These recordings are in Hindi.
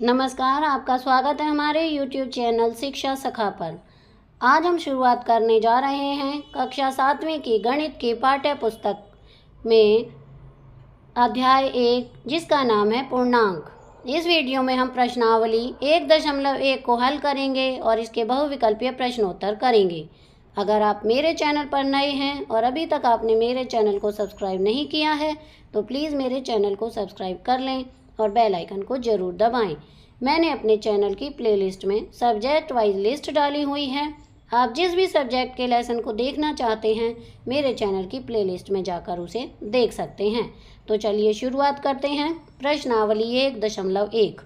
नमस्कार, आपका स्वागत है हमारे YouTube चैनल शिक्षा सखा पर। आज हम शुरुआत करने जा रहे हैं कक्षा 7वीं की गणित की पाठ्य पुस्तक में अध्याय 1, जिसका नाम है पूर्णांक। इस वीडियो में हम प्रश्नावली 1.1 को हल करेंगे और इसके बहुविकल्पीय प्रश्नोत्तर करेंगे। अगर आप मेरे चैनल पर नए हैं और अभी तक आपने मेरे चैनल को सब्सक्राइब नहीं किया है तो प्लीज़ मेरे चैनल को सब्सक्राइब कर लें और बेल आइकन को ज़रूर दबाएं। मैंने अपने चैनल की प्लेलिस्ट में सब्जेक्ट वाइज लिस्ट डाली हुई है। आप जिस भी सब्जेक्ट के लेसन को देखना चाहते हैं मेरे चैनल की प्लेलिस्ट में जाकर उसे देख सकते हैं। तो चलिए शुरुआत करते हैं। प्रश्नावली 1.1।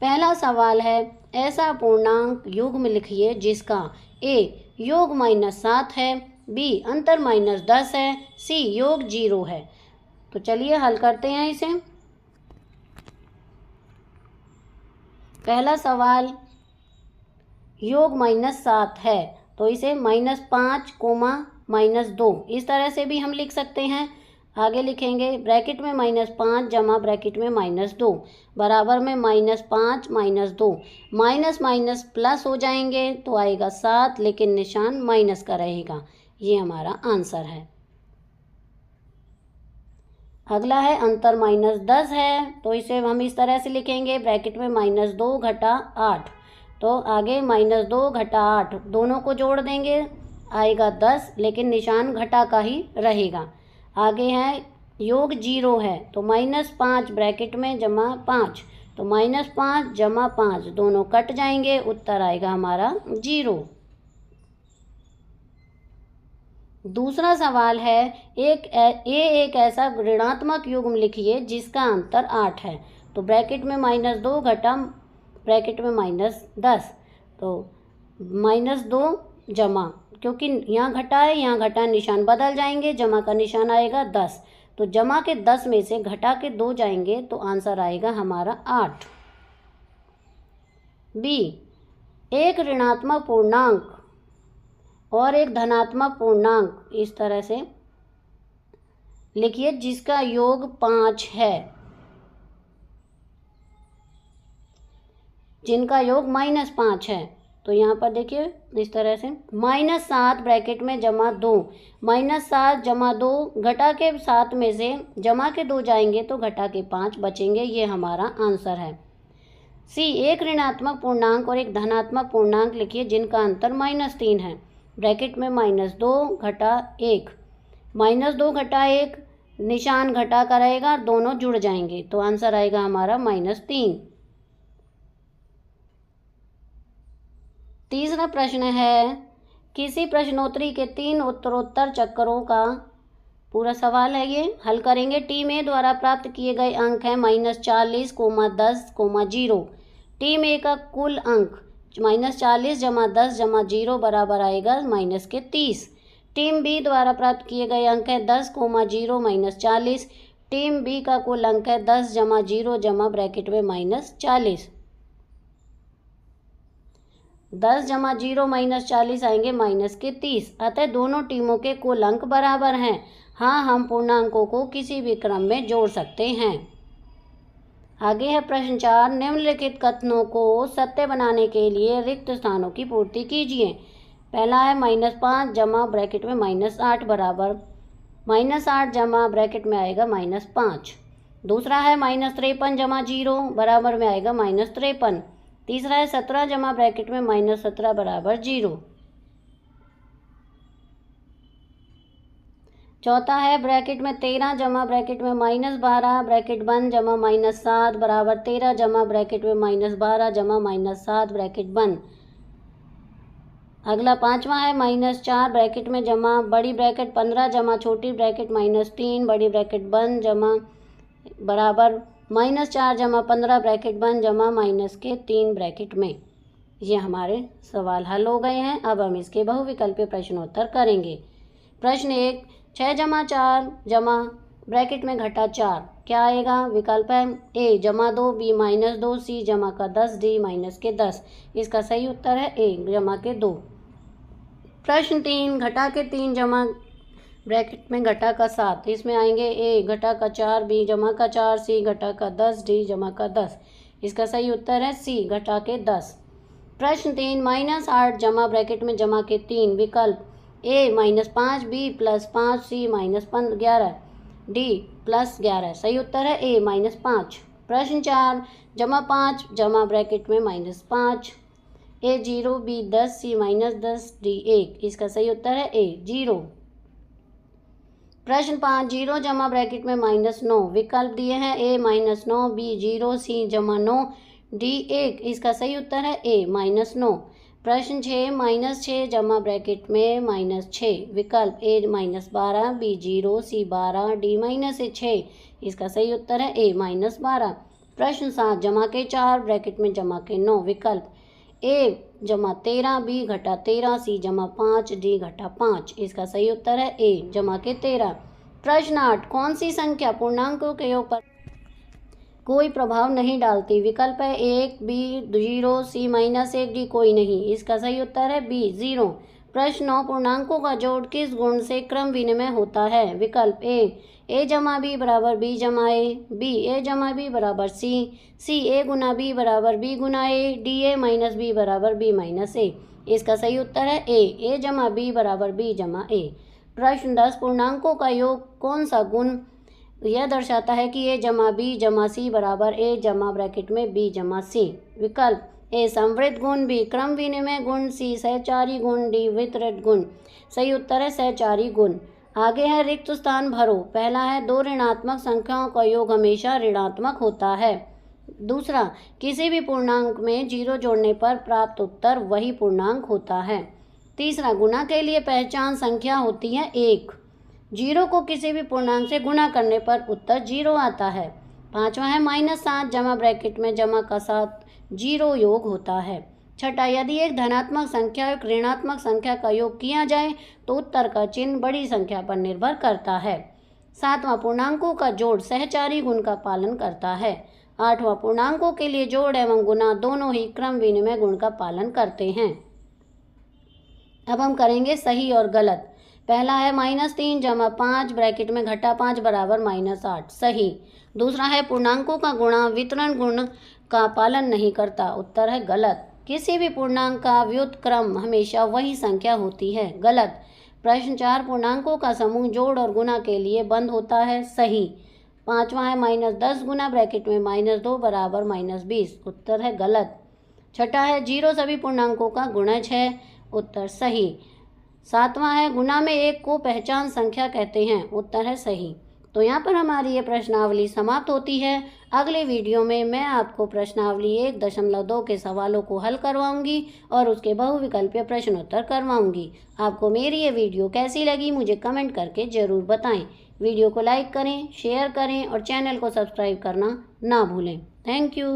पहला सवाल है, ऐसा पूर्णांक युग्म लिखिए जिसका ए योग -7 है, बी अंतर -10 है, सी योग 0 है। तो चलिए हल करते हैं इसे। पहला सवाल योग -7 है तो इसे -5, -2 इस तरह से भी हम लिख सकते हैं। आगे लिखेंगे ब्रैकेट में -5 जमा ब्रैकेट में -2 बराबर में -5 -2 माइनस माइनस प्लस हो जाएंगे तो आएगा 7, लेकिन निशान माइनस का रहेगा। ये हमारा आंसर है। अगला है अंतर -10 है तो इसे हम इस तरह से लिखेंगे ब्रैकेट में -2 घटा 8। तो आगे -2 घटा 8 दोनों को जोड़ देंगे, आएगा 10, लेकिन निशान घटा का ही रहेगा। आगे है योग 0 है तो -5 ब्रैकेट में जमा 5, तो -5 जमा 5 दोनों कट जाएंगे, उत्तर आएगा हमारा 0। दूसरा सवाल है, एक ऐसा ऋणात्मक युग्म लिखिए जिसका अंतर 8 है। तो ब्रैकेट में -2 घटा ब्रैकेट में -10, तो -2 जमा, क्योंकि यहाँ घटा है यहाँ घटा, निशान बदल जाएंगे, जमा का निशान आएगा 10। तो जमा के 10 में से घटा के 2 जाएंगे तो आंसर आएगा हमारा 8। बी, एक ऋणात्मक पूर्णांक और एक धनात्मक पूर्णांक इस तरह से लिखिए जिसका योग 5 है, जिनका योग -5 है। तो यहाँ पर देखिए इस तरह से -7 ब्रैकेट में जमा 2, -7 जमा 2 घटा के 7 में से जमा के 2 जाएंगे तो घटा के 5 बचेंगे। ये हमारा आंसर है। सी, एक ऋणात्मक पूर्णांक और एक धनात्मक पूर्णांक लिखिए जिनका अंतर -3 है। ब्रैकेट में -2 घटा 1, -2 घटा 1 निशान घटा का रहेगा, दोनों जुड़ जाएंगे तो आंसर आएगा हमारा -3। तीसरा प्रश्न है, किसी प्रश्नोत्तरी के 3 उत्तरोत्तर चक्करों का पूरा सवाल है, ये हल करेंगे। टीम ए द्वारा प्राप्त किए गए अंक हैं -40, 10, 0। टीम ए का कुल अंक -40 जमा 10 जमा 0 बराबर आएगा -30। टीम बी द्वारा प्राप्त किए गए अंक है 10, 0 -40। टीम बी का कुल अंक है 10 जमा 0 जमा ब्रैकेट में -40। 10 जमा 0 -40 आएंगे -30। अतः दोनों टीमों के कुल अंक बराबर हैं। हाँ, हम पूर्णांकों को किसी भी क्रम में जोड़ सकते हैं। आगे है प्रश्न 4, निम्नलिखित कथनों को सत्य बनाने के लिए रिक्त स्थानों की पूर्ति कीजिए। पहला है -5 जमा ब्रैकेट में -8 बराबर -8 जमा ब्रैकेट में आएगा -5। दूसरा है -53 जमा 0 बराबर में आएगा -53। तीसरा है 17 जमा ब्रैकेट में -17 बराबर 0। चौथा है ब्रैकेट में 13 जमा ब्रैकेट में -12 ब्रैकेट बंद जमा -7 बराबर 13 जमा ब्रैकेट में -12 जमा -7 ब्रैकेट बंद। अगला पांचवा है -4 ब्रैकेट में जमा बड़ी ब्रैकेट 15 जमा छोटी ब्रैकेट -3 बड़ी ब्रैकेट बंद जमा बराबर -4 जमा 15 ब्रैकेट बंद जमा -3 ब्रैकेट में। ये हमारे सवाल हल हो गए हैं। अब हम इसके बहुविकल्पीय प्रश्नोत्तर करेंगे। प्रश्न 1, 6 जमा 4 जमा ब्रैकेट में घटा 4 क्या आएगा? विकल्प है ए जमा 2, बी -2, सी जमा का 10, डी -10। इसका सही उत्तर है ए जमा के 2। प्रश्न 3, घटा के 3 जमा ब्रैकेट में घटा का 7, इसमें आएंगे ए घटा का 4, बी जमा का 4, सी घटा का 10, डी जमा का 10। इसका सही उत्तर है सी, घटा के 10। प्रश्न 3, -8 जमा ब्रैकेट में जमा के 3 विकल्प ए -5, बी +5, सी -11, डी +11। सही उत्तर है ए -5। प्रश्न 4, जमा 5 जमा ब्रैकेट में -5, ए 0, बी 10, सी -10, डी 1। इसका सही उत्तर है ए 0। प्रश्न 5, 0 जमा ब्रैकेट में -9 विकल्प दिए हैं ए -9, बी 0, सी -9, डी 1। इसका सही उत्तर है ए -9। प्रश्न 6, -6 जमा ब्रैकेट में -6 विकल्प ए -12, बी 0, सी 12, डी -6। इसका सही उत्तर है ए -12। प्रश्न 7, जमा के 4 ब्रैकेट में जमा के 9 विकल्प ए -13, बी -13, सी -5, डी -5। इसका सही उत्तर है ए -13। प्रश्न 8, कौन सी संख्या पूर्णांकों के योग पर कोई प्रभाव नहीं डालती विकल्प है 1, बी 0, सी -1, डी कोई नहीं। इसका सही उत्तर है बी 0। प्रश्न 9, पूर्णांकों का जोड़ किस गुण से क्रम विनिमय होता है विकल्प ए जमा बी बराबर बी जमा ए, बी ए जमा बी बराबर सी ए गुना बी बराबर बी गुना A, D A minus B बराबर बी माइनस ए। इसका सही उत्तर है ए जमा बी बराबर बी जमा ए। प्रश्न 10, पूर्णांकों का योग कौन सा गुण यह दर्शाता है कि ए जमा बी जमा सी बराबर ए जमा ब्रैकेट में बी जमा सी। विकल्प ए संवृत गुण, बी क्रम विनिमय गुण, सी सहचारी गुण, डी वितरित गुण। सही उत्तर है सहचारी गुण। आगे है रिक्त स्थान भरो। पहला है 2 ऋणात्मक संख्याओं का योग हमेशा ऋणात्मक होता है। दूसरा, किसी भी पूर्णांक में 0 जोड़ने पर प्राप्त उत्तर वही पूर्णांक होता है। तीसरा, गुणा के लिए पहचान संख्या होती है 1। 0 को किसी भी पूर्णांक से गुणा करने पर उत्तर 0 आता है। पांचवा है -7 जमा ब्रैकेट में जमा का 7 0 योग होता है। छठा, यदि एक धनात्मक संख्या और एक ऋणात्मक संख्या का योग किया जाए तो उत्तर का चिन्ह बड़ी संख्या पर निर्भर करता है। सातवां, पूर्णांकों का जोड़ सहचारी गुण का पालन करता है। आठवां, पूर्णांकों के लिए जोड़ एवं गुणा दोनों ही क्रम विनिमय गुण का पालन करते हैं। अब हम करेंगे सही और गलत। पहला है -3 जमा 5 ब्रैकेट में घटा 5 बराबर -8। सही। दूसरा है पूर्णांकों का गुणा वितरण गुण का पालन नहीं करता। उत्तर है गलत। किसी भी पूर्णांक का व्युत्क्रम हमेशा वही संख्या होती है। गलत। प्रश्न 4, पूर्णांकों का समूह जोड़ और गुणा के लिए बंद होता है। सही। पांचवा है -10 गुना ब्रैकेट में -2 बराबर -20। उत्तर है गलत। छठा है 0 सभी पूर्णांकों का गुणज है। उत्तर सही। सातवां है गुणा में 1 को पहचान संख्या कहते हैं। उत्तर है सही। तो यहाँ पर हमारी ये प्रश्नावली समाप्त होती है। अगले वीडियो में मैं आपको प्रश्नावली 1.2 के सवालों को हल करवाऊंगी और उसके बहुविकल्पीय प्रश्नोत्तर करवाऊंगी। आपको मेरी ये वीडियो कैसी लगी मुझे कमेंट करके ज़रूर बताएं। वीडियो को लाइक करें, शेयर करें और चैनल को सब्सक्राइब करना ना भूलें। Thank you.